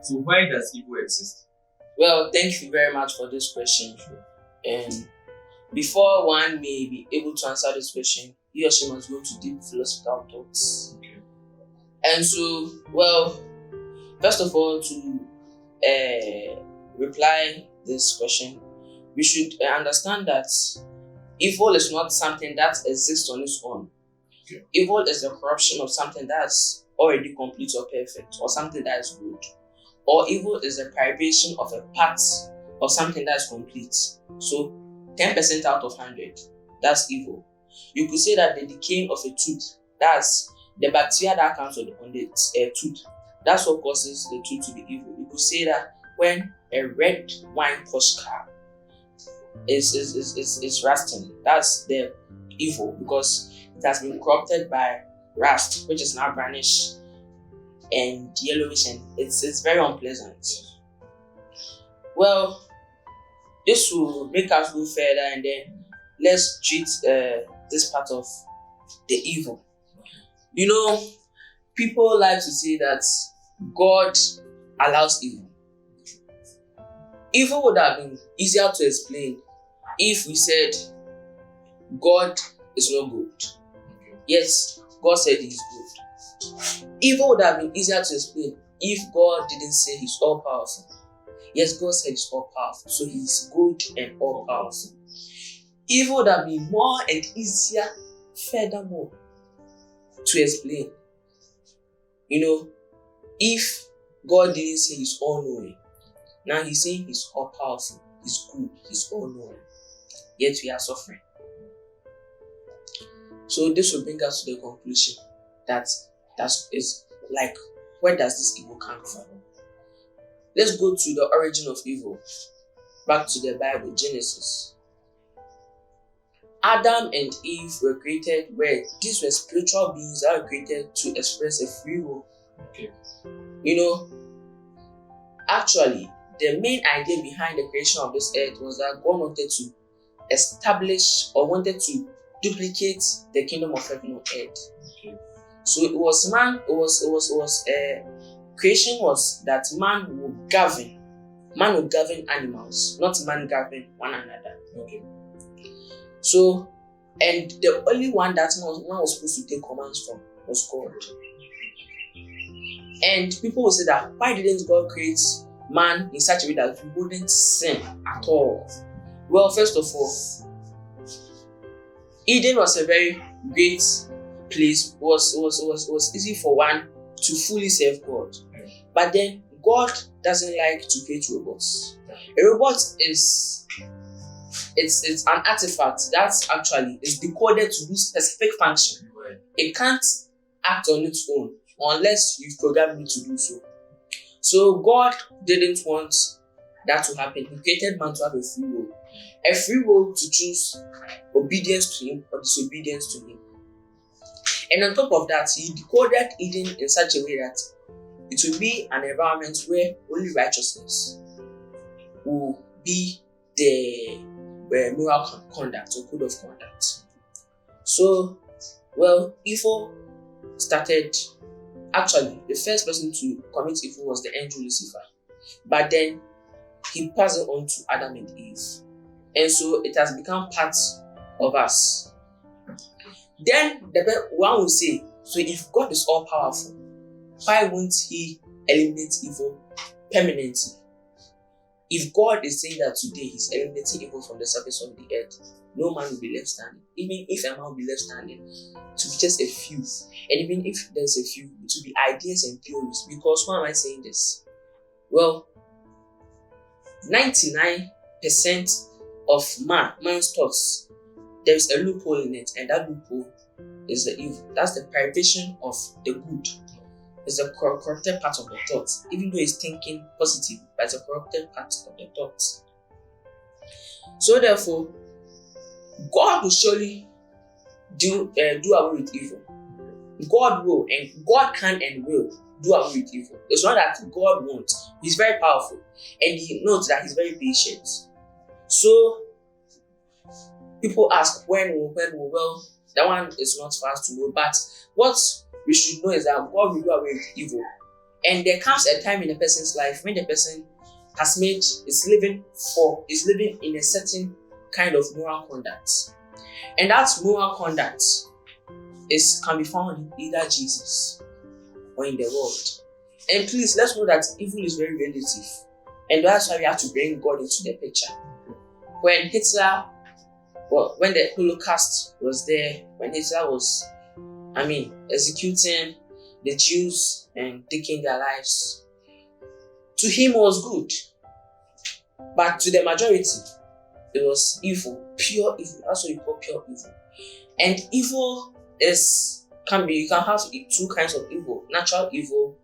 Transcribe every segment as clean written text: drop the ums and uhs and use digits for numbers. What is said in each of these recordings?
So why does evil exist? Well, thank you very much for this question. And before one may be able to answer this question, he or she must go to deep philosophical thoughts. Okay. And so, well, first of all, to reply this question, we should understand that evil is not something that exists on its own. Okay. Evil is the corruption of something that's already complete or perfect, or something that is good. Or evil is the privation of a part of something that's complete. So 10% out of 100, that's evil. You could say that the decaying of a tooth, that's the bacteria that comes on the tooth, that's what causes the tooth to be evil. You could say that when a red wine postcard is rusting, that's the evil, because it has been corrupted by rust, which is now brownish and yellowish, and it's very unpleasant. Well, this will make us go further, and then let's treat this part of the evil. You know, people like to say that God allows evil. Evil would have been easier to explain if we said God is not good. Yes, God said He is good. Evil would have been easier to explain if God didn't say He's all powerful. Yes, God said He's all powerful, so He is good and all powerful. Evil would have been more and easier, furthermore, to explain. You know, if God didn't say He's all knowing, now He's saying He's all powerful, He's good, He's all knowing. Yet we are suffering. So this will bring us to the conclusion that is like, where does this evil come from? Let's go to the origin of evil. Back to the Bible, Genesis. Adam and Eve were created where these were spiritual beings that were created to express a free will. Okay. You know, actually, the main idea behind the creation of this earth was that God wanted to establish or wanted to duplicate the kingdom of heaven on earth. Okay. So it was creation was that man would govern animals, not man govern one another. Okay. So, and the only one that man was supposed to take commands from was God. And people will say that, why didn't God create man in such a way that he wouldn't sin at all? Well, first of all, Eden was a very great place. Was easy for one to fully serve God. But then God doesn't like to create robots. A robot is it's an artifact that actually is decoded to do specific function. It can't act on its own unless you've programmed it to do so. So God didn't want that to happen. He created man to have a free will. A free will to choose obedience to Him or disobedience to Him. And on top of that, He decoded Eden in such a way that it will be an environment where only righteousness will be the moral conduct or code of conduct. So, well, evil started. Actually, the first person to commit evil was the angel Lucifer. But then he passed it on to Adam and Eve. And so it has become part of us. Then the one will say, so if God is all powerful, why won't He eliminate evil permanently? If God is saying that today He's eliminating evil from the surface of the earth, no man will be left standing. Even if a man will be left standing, to be just a few. And even if there's a few, it will be ideas and theories. Because why am I saying this? Well, 99% of man's thoughts, there is a loophole in it, and that loophole is the evil. That's the privation of the good. It's the corrupted part of the thoughts, even though it's thinking positive, but it's a corrupted part of the thoughts. So therefore, God will surely do away with evil. God will, and God can and will do away with evil. It's not that God won't. He's very powerful, and He knows that He's very patient. So people ask when will. Well, that one is not for us to know. But what we should know is that God will do away with evil And there comes a time in a person's life when the person is living in a certain kind of moral conduct. And that moral conduct can be found in either Jesus or in the world. And please, let's know that evil is very relative. And that's why we have to bring God into the picture. When the Holocaust was there, when Hitler was, executing the Jews and taking their lives, to him it was good. But to the majority, it was evil, pure evil. That's what you call pure evil. And evil you can have two kinds of evil: natural evil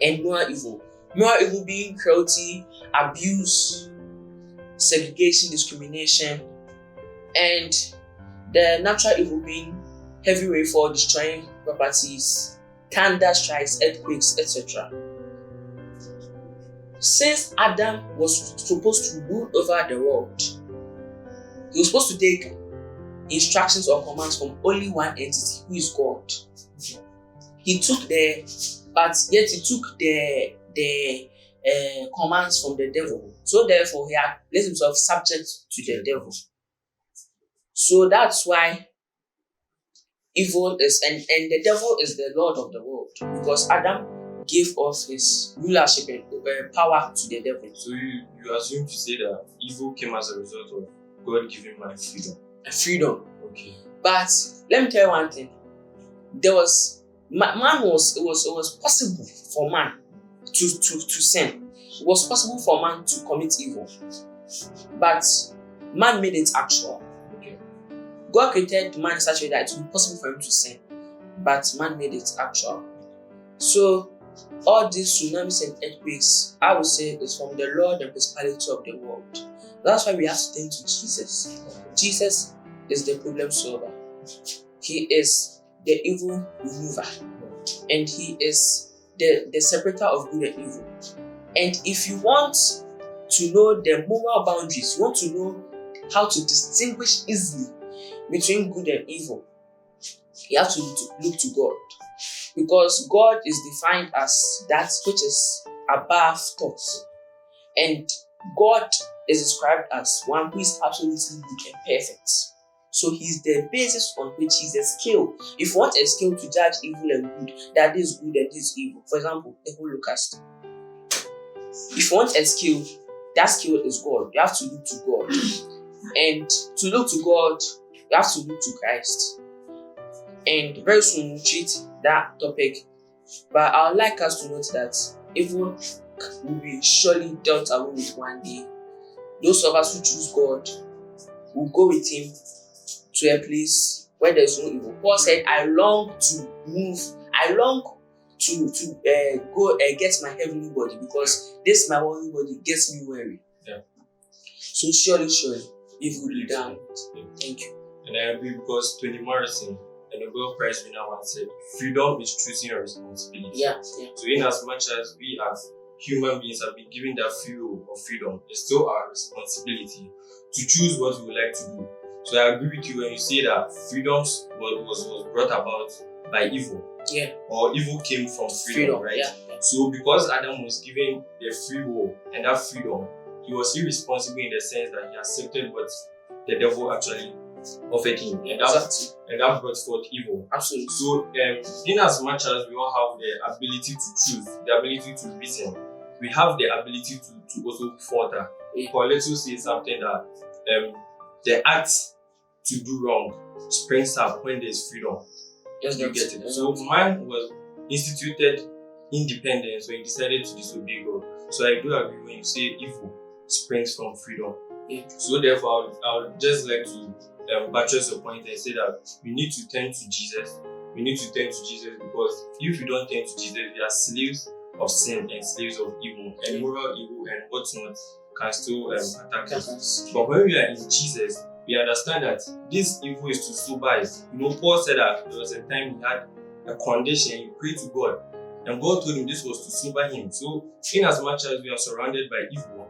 and moral evil. Moral evil being cruelty, abuse, segregation, discrimination, and the natural evil being heavy rainfall, destroying properties, thunder strikes, earthquakes, etc. Since Adam was supposed to rule over the world, he was supposed to take instructions or commands from only one entity, who is God. He took the commands from the devil. So therefore, he had let himself subject to the devil. So that's why evil is, and the devil is the Lord of the world, because Adam gave off his rulership and power to the devil. So you assume to say that evil came as a result of God giving man freedom. Freedom. Okay. But let me tell you one thing. It was possible for man to sin. It was possible for man to commit evil. But man made it actual. Okay. God created man in such a way that it would be possible for him to sin. But man made it actual. So all these tsunamis and earthquakes, I would say, is from the Lord and principality of the world. That's why we have to turn to Jesus. Jesus is the problem solver. He is the evil remover. And he is the separator of good and evil. And if you want to know the moral boundaries, you want to know how to distinguish easily between good and evil, you have to look to God. Because God is defined as that which is above thoughts. And God is described as one who is absolutely good and perfect. So he's the basis on which he's a scale. If you want a scale to judge evil and good, that is good and this is evil. For example, the Holocaust. If you want a scale, that scale is God. You have to look to God. And to look to God, you have to look to Christ. And very soon we'll treat that topic. But I would like us to note that evil will be surely dealt away with one day. Those of us who choose God will go with him to a place where there is no evil. Paul said, I long to go and get my heavenly body, because this my worldly body gets me weary. Yeah. So surely, evil will be done. Yeah. Thank you. And I agree, because Toni Morrison, the Nobel Prize winner, once said, freedom is choosing your responsibility. Yeah. So in as much as we as human beings have been given that free will of freedom, it's still our responsibility to choose what we would like to do. So I agree with you when you say that freedom was brought about by evil. Yeah. Or evil came from freedom, right? Yeah. So because Adam was given the free will and that freedom, he was irresponsible in the sense that he accepted what the devil actually offered him. And that brought forth evil. Absolutely. So in as much as we all have the ability to choose, the ability to reason, we have the ability to also falter. Yeah. Or let's just say something that the act to do wrong springs up when there's freedom. Yes, you get it. So man was instituted independence when he decided to disobey God. So I do agree when you say evil springs from freedom. Yeah. So therefore, I would just like to buttress your point and say that we need to turn to Jesus. We need to turn to Jesus, because if we don't turn to Jesus, we are slaves of sin and slaves of evil, and moral evil and whatnot can still attack us. But when we are in Jesus, we understand that this evil is to sober us. Paul said that there was a time he had a condition, he prayed to God, and God told him this was to sober him. So, in as much as we are surrounded by evil,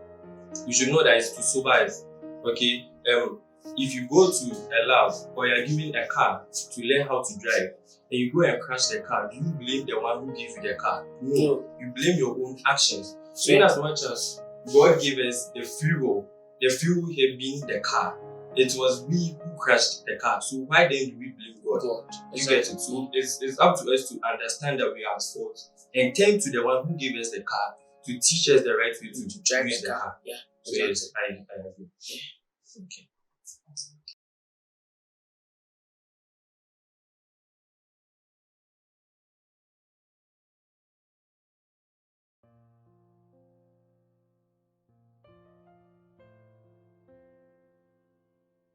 we should know that it's to sober us. Okay? if you go to a lab or you're given a car to learn how to drive, and you go and crash the car, do you blame the one who gave you the car? No. You blame your own actions. So in as much as God gave us the free will here being the car, it was we who crashed the car. So why then do we blame God? You get it? So it's up to us to understand that we are at fault and turn to the one who gave us the car to teach us the right way to drive the car. Yeah. So yes, I agree. Yeah. Okay.